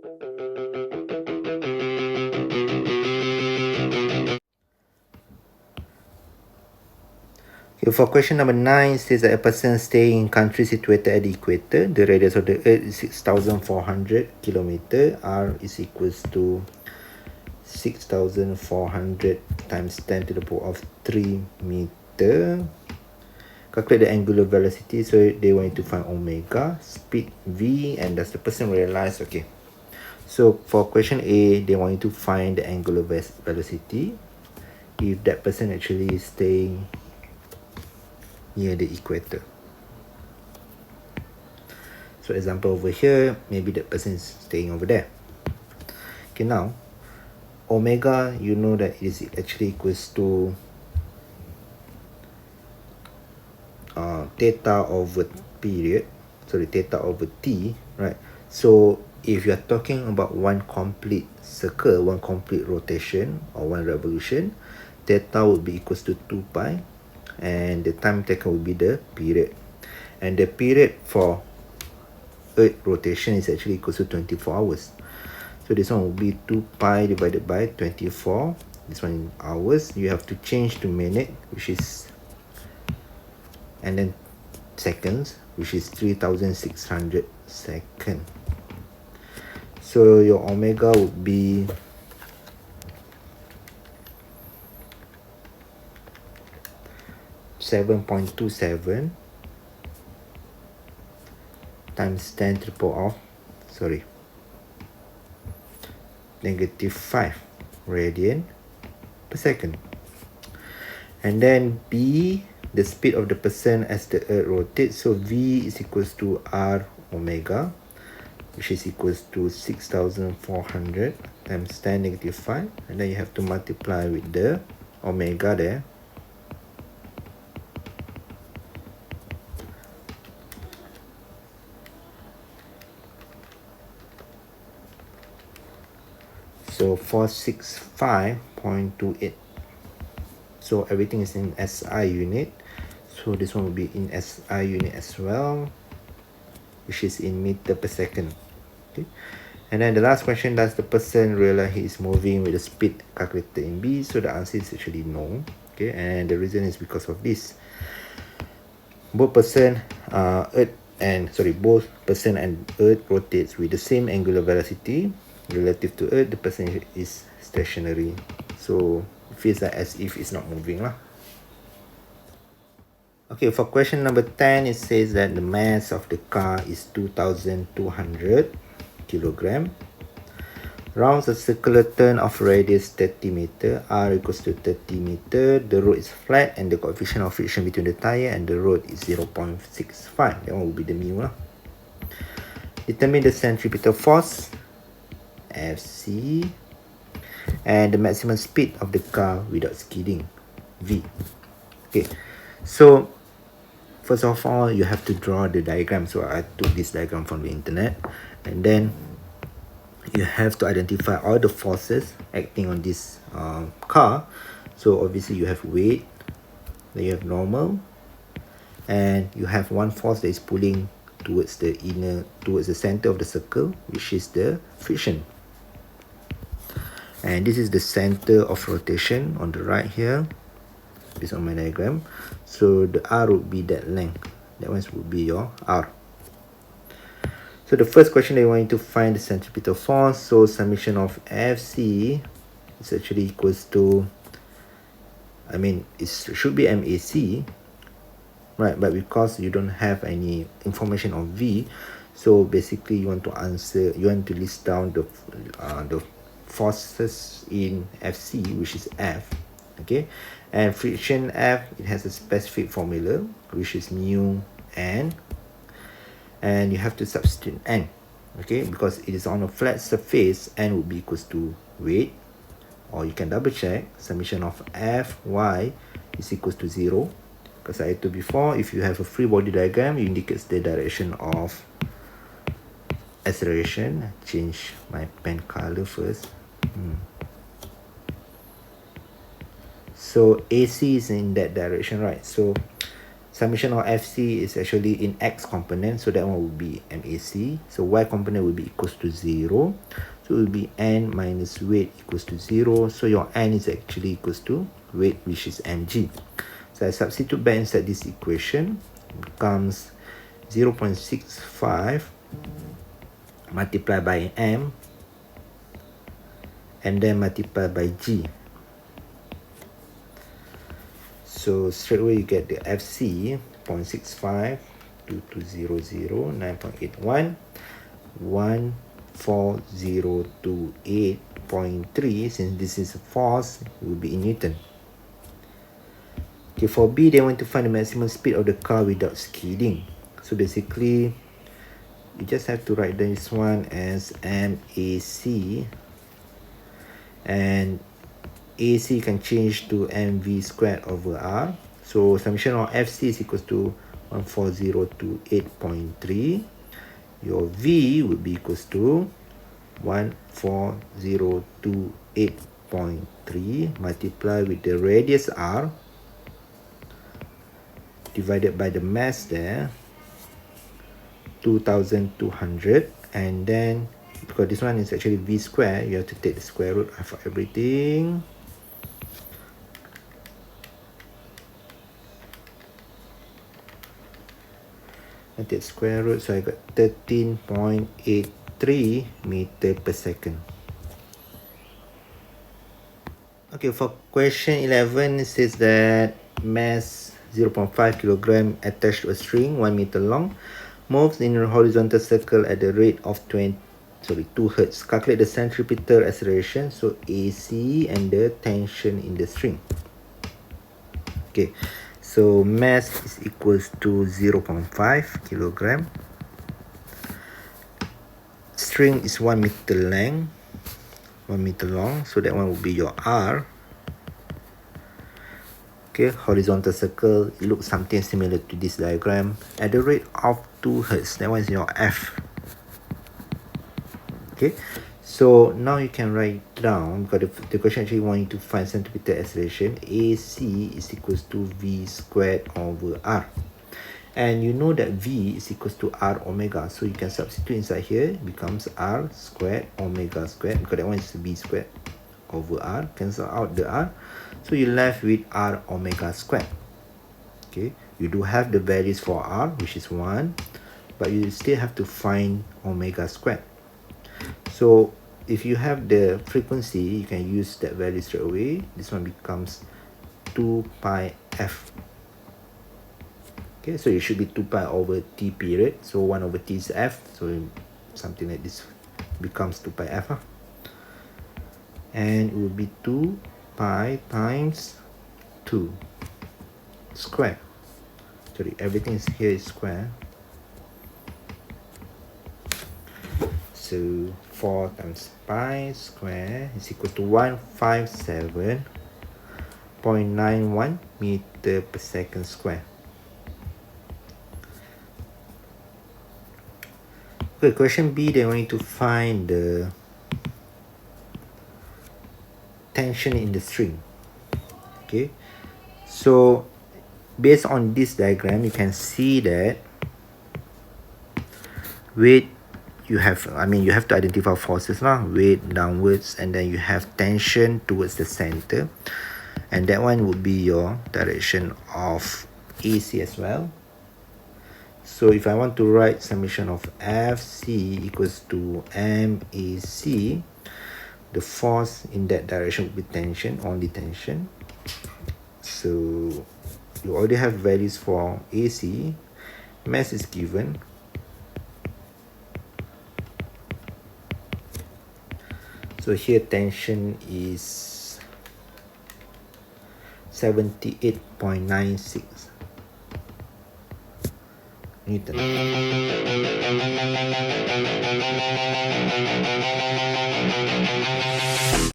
Okay, for question number 9, it says that a person staying in country situated at the equator, the radius of the earth is 6,400 kilometer, r is equals to 6,400 times 10 to the power of 3 meter. Calculate the angular velocity, so they want you to find omega, speed v, and does the person realize? Okay, so for question A, they want you to find the angular velocity if that person actually is staying near the equator. So example over here, maybe that person is staying over there. Okay, now omega, you know that it is actually equals to theta over period, sorry, theta over t, right? So if you are talking about one complete circle, one complete rotation or one revolution, theta would be equals to 2 pi, and the time taken will be the period, and the period for earth rotation is actually equals to 24 hours. So this one will be 2 pi divided by 24, this one in hours, you have to change to minute, which is, and then seconds, which is 3,600 seconds. So your omega would be (7.27) times 10 to the power of, sorry, -5 radian per second. And then B, the speed of the person as the earth rotates, so V is equals to R omega, which is equals to 6,400 times 10 - 5, and then you have to multiply with the omega there. So 465.28. So everything is in SI unit, so this one will be in SI unit as well, which is in meter per second. Okay, and then the last question, does the person realize he is moving with the speed calculated in B? So the answer is actually no. Okay, and the reason is because of this: both person both person and earth rotates with the same angular velocity relative to earth. The person is stationary, so it feels like as if it's not moving lah. Okay, for question number 10, it says that the mass of the car is 2,200 kilogram. Rounds a circular turn of radius 30 meter, r equals to 30 meter. The road is flat and the coefficient of friction between the tire and the road is 0.65. That one will be the mu lah. Determine the centripetal force, Fc, and the maximum speed of the car without skidding, V. Okay, so first of all, you have to draw the diagram. So I took this diagram from the internet, and then you have to identify all the forces acting on this car. So obviously you have weight, then you have normal, and you have one force that is pulling towards the center of the circle, which is the friction. And this is the center of rotation on the right here, based on my diagram. So the R would be that length, that one would be your R. So the first question, they want you to find the centripetal force. So summation of Fc is actually equals to, it should be MAC, right? But because you don't have any information on V, so basically you want to list down the forces in Fc, which is F. Okay, and friction F, it has a specific formula, which is mu n, and you have to substitute n, okay, because it is on a flat surface, n would be equals to weight, or you can double check, summation of Fy is equals to 0, because I told before, if you have a free body diagram, it indicates the direction of acceleration. Change my pen color first. So AC is in that direction, right? So Summation of FC is actually in X component, so that one will be MAC. So Y component will be equals to 0. So it will be N minus weight equals to 0. So your N is actually equals to weight, which is mg. So I substitute back inside this equation. It becomes 0.65 multiplied by m and then multiplied by g. So straight away you get the FC 0.65 2200 9.81 14028.3. Since this is a force, it will be in Newton. Okay, for B, they want to find the maximum speed of the car without skidding. So basically, you just have to write this one as MAC, and AC can change to mv squared over r. So summation of FC is equals to 14028.3. Your V would be equals to 14028.3 multiplied with the radius r divided by the mass there, 2200, and then because this one is actually V square, you have to take the square root of everything. I take square root, so I got 13.83 meter per second. Okay, for question 11, it says that mass 0.5 kilogram attached to a string 1 meter long moves in a horizontal circle at the rate of 2 hertz. Calculate the centripetal acceleration, so AC, and the tension in the string. Okay, so mass is equals to 0.5 kilogram. String is 1 meter length, 1 meter long, so that one will be your R. Okay, horizontal circle, it looks something similar to this diagram at the rate of 2 hertz. That one is your F. Okay, so now you can write down, because the question actually want you to find centripetal acceleration. AC is equals to V squared over R, and you know that V is equals to R omega, so you can substitute inside here. It becomes R squared omega squared, because that one is V squared over R. Cancel out the R, so you're left with R omega squared. Okay, you do have the values for R, which is 1, but you still have to find omega squared. So if you have the frequency, you can use that value straight away. This one becomes 2 pi f. Okay, so it should be 2 pi over t period, so 1 over t is f, so something like this becomes 2 pi f, and it will be 2 pi times 2 square. Sorry, everything is here is square. So 4 times pi square is equal to 157.91 meter per second square. Okay, question B, they want you to find the tension in the string. Okay, so based on this diagram, you can see that weight, you have to identify forces now, weight downwards, and then you have tension towards the center, and that one would be your direction of AC as well. So if I want to write summation of FC equals to MAC, the force in that direction would be tension, only tension. So you already have values for AC. Mass is given. So here tension is 78.96 Newton.